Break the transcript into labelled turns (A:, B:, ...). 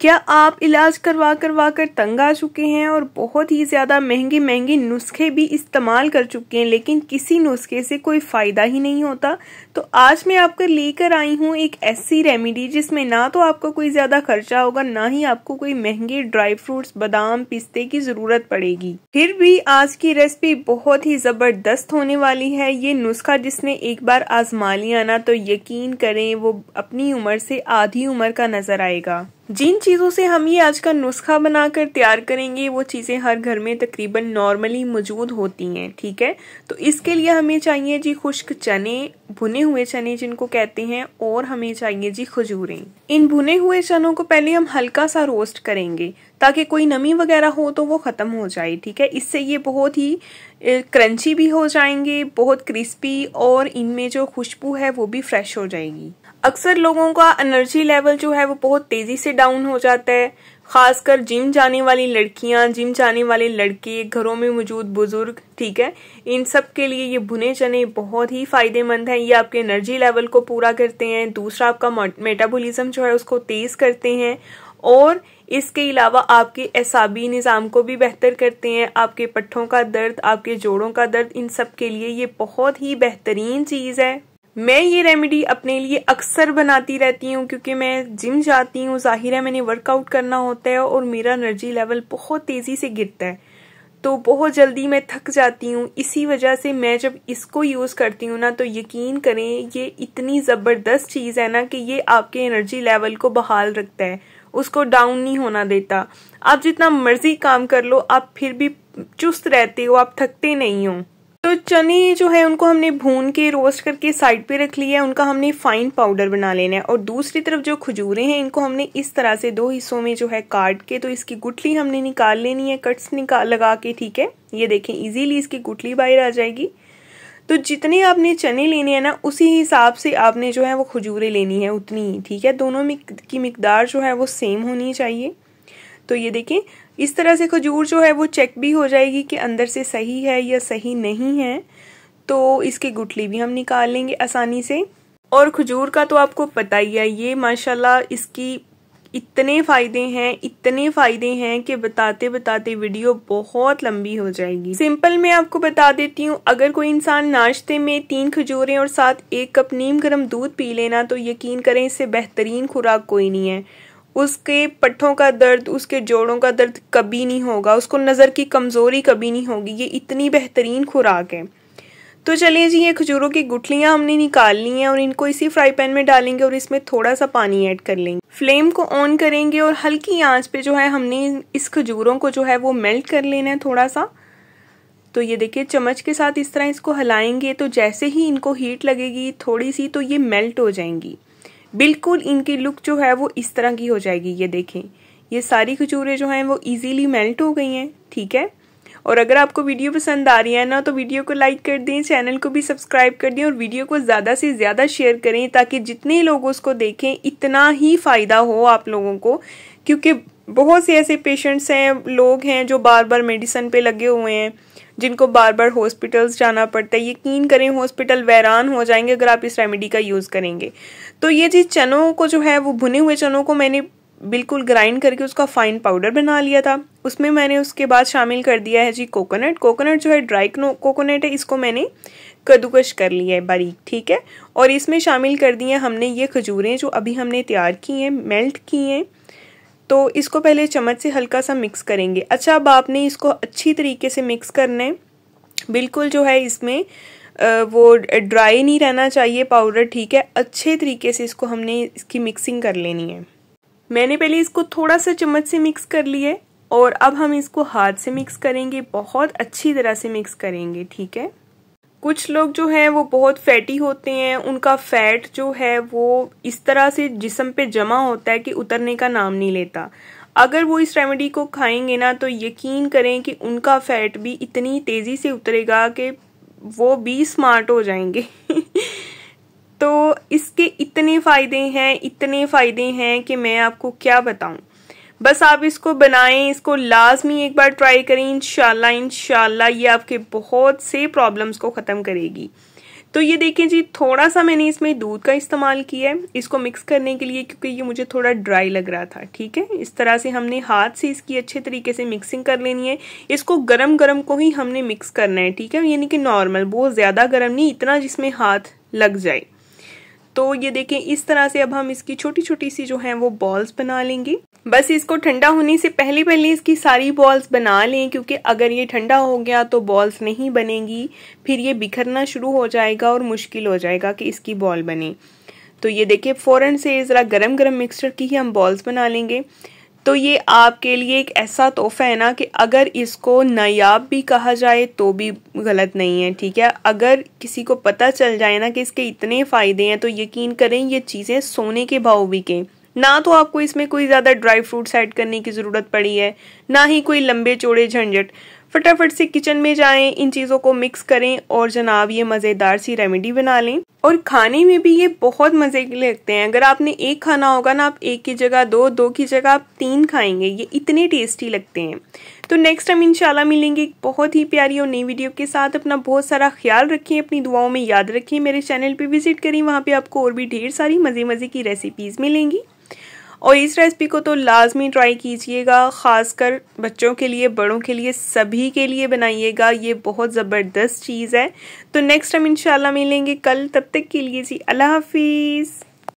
A: क्या आप इलाज करवा कर तंग आ चुके हैं और बहुत ही ज़्यादा महंगे महंगे नुस्खे भी इस्तेमाल कर चुके हैं लेकिन किसी नुस्खे से कोई फ़ायदा ही नहीं होता? तो आज मैं आपको लेकर आई हूँ एक ऐसी रेमेडी जिसमें ना तो आपको कोई ज़्यादा खर्चा होगा, ना ही आपको कोई महंगे ड्राई फ्रूट्स बादाम पिस्ते की ज़रूरत पड़ेगी। फिर भी आज की रेसिपी बहुत ही ज़बरदस्त होने वाली है। ये नुस्खा जिसने एक बार आजमा लिया ना तो यकीन करें वो अपनी उम्र से आधी उम्र का नजर आएगा। जिन चीज़ों से हम ये आज का नुस्खा बनाकर तैयार करेंगे वो चीज़ें हर घर में तकरीबन नॉर्मली मौजूद होती हैं, ठीक है। तो इसके लिए हमें चाहिए जी खुश्क चने, भुने हुए चने जिनको कहते हैं, और हमें चाहिए जी खजूरें। इन भुने हुए चनों को पहले हम हल्का सा रोस्ट करेंगे ताकि कोई नमी वगैरह हो तो वो ख़त्म हो जाए, ठीक है। इससे ये बहुत ही क्रंची भी हो जाएंगे, बहुत क्रिस्पी, और इनमें जो खुशबू है वो भी फ्रेश हो जाएगी। अक्सर लोगों का एनर्जी लेवल जो है वो बहुत तेज़ी से डाउन हो जाता है, खासकर जिम जाने वाली लड़कियां, जिम जाने वाले लड़के, घरों में मौजूद बुजुर्ग, ठीक है। इन सब के लिए ये भुने चने बहुत ही फायदेमंद हैं। ये आपके एनर्जी लेवल को पूरा करते हैं, दूसरा आपका मेटाबॉलिज्म जो है उसको तेज़ करते हैं, और इसके अलावा आपके एसाबी निज़ाम को भी बेहतर करते हैं। आपके पट्ठों का दर्द, आपके जोड़ों का दर्द, इन सब के लिए ये बहुत ही बेहतरीन चीज़ है। मैं ये रेमेडी अपने लिए अक्सर बनाती रहती हूँ क्योंकि मैं जिम जाती हूँ, जाहिर है मैंने वर्कआउट करना होता है और मेरा एनर्जी लेवल बहुत तेज़ी से गिरता है, तो बहुत जल्दी मैं थक जाती हूँ। इसी वजह से मैं जब इसको यूज़ करती हूँ ना तो यकीन करें ये इतनी ज़बरदस्त चीज़ है ना कि ये आपके एनर्जी लेवल को बहाल रखता है, उसको डाउन नहीं होना देता। आप जितना मर्जी काम कर लो आप फिर भी चुस्त रहते हो, आप थकते नहीं हो। तो चने जो है उनको हमने भून के रोस्ट करके साइड पे रख लिया है, उनका हमने फाइन पाउडर बना लेना है। और दूसरी तरफ जो खजूरें हैं इनको हमने इस तरह से दो हिस्सों में जो है काट के, तो इसकी गुठली हमने निकाल लेनी है कट्स लगा के, ठीक है। ये देखें इजीली इसकी गुठली बाहर आ जाएगी। तो जितने आपने चने लेने हैं ना उसी हिसाब से आपने जो है वो खजूरें लेनी है उतनी ही, ठीक है। दोनों में की मिकदार जो है वो सेम होनी चाहिए। तो ये देखें इस तरह से खजूर जो है वो चेक भी हो जाएगी कि अंदर से सही है या सही नहीं है, तो इसकी गुठली भी हम निकाल लेंगे आसानी से। और खजूर का तो आपको पता ही है, ये माशाल्लाह इसकी इतने फ़ायदे हैं कि बताते बताते वीडियो बहुत लंबी हो जाएगी। सिंपल मैं आपको बता देती हूँ, अगर कोई इंसान नाश्ते में 3 खजूरें और साथ 1 कप नीम गर्म दूध पी लेना तो यकीन करें इससे बेहतरीन खुराक कोई नहीं है। उसके पट्ठों का दर्द, उसके जोड़ों का दर्द कभी नहीं होगा, उसको नज़र की कमज़ोरी कभी नहीं होगी। ये इतनी बेहतरीन खुराक है। तो चलिए जी, ये खजूरों की गुठलियाँ हमने निकाल ली हैं और इनको इसी फ्राई पैन में डालेंगे और इसमें थोड़ा सा पानी ऐड कर लेंगे। फ्लेम को ऑन करेंगे और हल्की आंच पे जो है हमने इस खजूरों को जो है वो मेल्ट कर लेना है थोड़ा सा। तो ये देखिए चम्मच के साथ इस तरह इसको हिलाएंगे तो जैसे ही इनको हीट लगेगी थोड़ी सी तो ये मेल्ट हो जाएंगी। बिल्कुल इनकी लुक जो है वो इस तरह की हो जाएगी। ये देखें ये सारी खजूरें जो हैं वो इजीली मेल्ट हो गई हैं, ठीक है। और अगर आपको वीडियो पसंद आ रही है ना तो वीडियो को लाइक कर दें, चैनल को भी सब्सक्राइब कर दें और वीडियो को ज़्यादा से ज़्यादा शेयर करें ताकि जितने लोग उसको देखें इतना ही फ़ायदा हो आप लोगों को। क्योंकि बहुत से ऐसे पेशेंट्स हैं, लोग हैं जो बार बार मेडिसिन पे लगे हुए हैं, जिनको बार बार हॉस्पिटल्स जाना पड़ता है। यकीन करें हॉस्पिटल वैरान हो जाएंगे अगर आप इस रेमेडी का यूज़ करेंगे। तो ये जी चनों को जो है वो भुने हुए चनों को मैंने बिल्कुल ग्राइंड करके उसका फाइन पाउडर बना लिया था। उसमें मैंने उसके बाद शामिल कर दिया है जी कोकोनट जो है ड्राई कोकोनट है, इसको मैंने कद्दूकश कर लिया है बारीक, ठीक है। और इसमें शामिल कर दिए हमने ये खजूरें जो अभी हमने तैयार की हैं, मेल्ट की हैं। तो इसको पहले चम्मच से हल्का सा मिक्स करेंगे। अच्छा अब आपने इसको अच्छी तरीके से मिक्स करना है, बिल्कुल जो है इसमें वो ड्राई नहीं रहना चाहिए पाउडर, ठीक है। अच्छे तरीके से इसको हमने इसकी मिक्सिंग कर लेनी है। मैंने पहले इसको थोड़ा सा चम्मच से मिक्स कर लिया है और अब हम इसको हाथ से मिक्स करेंगे, बहुत अच्छी तरह से मिक्स करेंगे, ठीक है। कुछ लोग जो हैं वो बहुत फैटी होते हैं, उनका फैट जो है वो इस तरह से जिस्म पे जमा होता है कि उतरने का नाम नहीं लेता। अगर वो इस रेमेडी को खाएंगे ना तो यकीन करें कि उनका फैट भी इतनी तेज़ी से उतरेगा कि वो भी स्मार्ट हो जाएंगे। तो इसके इतने फ़ायदे हैं कि मैं आपको क्या बताऊं। बस आप इसको बनाएं, इसको लाजमी एक बार ट्राई करें। इंशाल्लाह ये आपके बहुत से प्रॉब्लम्स को ख़त्म करेगी। तो ये देखें जी, थोड़ा सा मैंने इसमें दूध का इस्तेमाल किया है इसको मिक्स करने के लिए, क्योंकि ये मुझे थोड़ा ड्राई लग रहा था। ठीक है, इस तरह से हमने हाथ से इसकी अच्छे तरीके से मिक्सिंग कर लेनी है। इसको गरम गरम को ही हमने मिक्स करना है। ठीक है, यानी कि नॉर्मल, बहुत ज़्यादा गर्म नहीं, इतना जिसमें हाथ लग जाए। तो ये देखें, इस तरह से अब हम इसकी छोटी छोटी सी जो है वो बॉल्स बना लेंगे। बस इसको ठंडा होने से पहले इसकी सारी बॉल्स बना लें, क्योंकि अगर ये ठंडा हो गया तो बॉल्स नहीं बनेंगी, फिर ये बिखरना शुरू हो जाएगा और मुश्किल हो जाएगा कि इसकी बॉल बने। तो ये देखिए, फ़ौरन से ज़रा गरम गरम मिक्सचर की ही हम बॉल्स बना लेंगे। तो ये आपके लिए एक ऐसा तोहफा है ना कि अगर इसको नायाब भी कहा जाए तो भी गलत नहीं है। ठीक है, अगर किसी को पता चल जाए ना कि इसके इतने फ़ायदे हैं तो यकीन करें ये चीज़ें सोने के भाव बिकें। ना तो आपको इसमें कोई ज़्यादा ड्राई फ्रूट्स ऐड करने की ज़रूरत पड़ी है, ना ही कोई लंबे चौड़े झंझट। फटाफट से किचन में जाएं, इन चीज़ों को मिक्स करें और जनाब ये मज़ेदार सी रेमेडी बना लें। और खाने में भी ये बहुत मज़े के लगते हैं। अगर आपने एक खाना होगा ना, आप एक की जगह दो, दो की जगह आप 3 खाएंगे, ये इतने टेस्टी लगते हैं। तो नेक्स्ट टाइम इंशाल्लाह मिलेंगे बहुत ही प्यारी और नई वीडियो के साथ। अपना बहुत सारा ख्याल रखें, अपनी दुआओं में याद रखें। मेरे चैनल पे विजिट करें, वहाँ पे आपको और भी ढेर सारी मज़े की रेसिपीज़ मिलेंगी। और इस रेसिपी को तो लाजमी ट्राई कीजिएगा, ख़ासकर बच्चों के लिए, बड़ों के लिए, सभी के लिए बनाइएगा। ये बहुत ज़बरदस्त चीज़ है। तो नेक्स्ट टाइम इंशाल्लाह मिलेंगे कल, तब तक के लिए जी अल्लाह हाफिज़।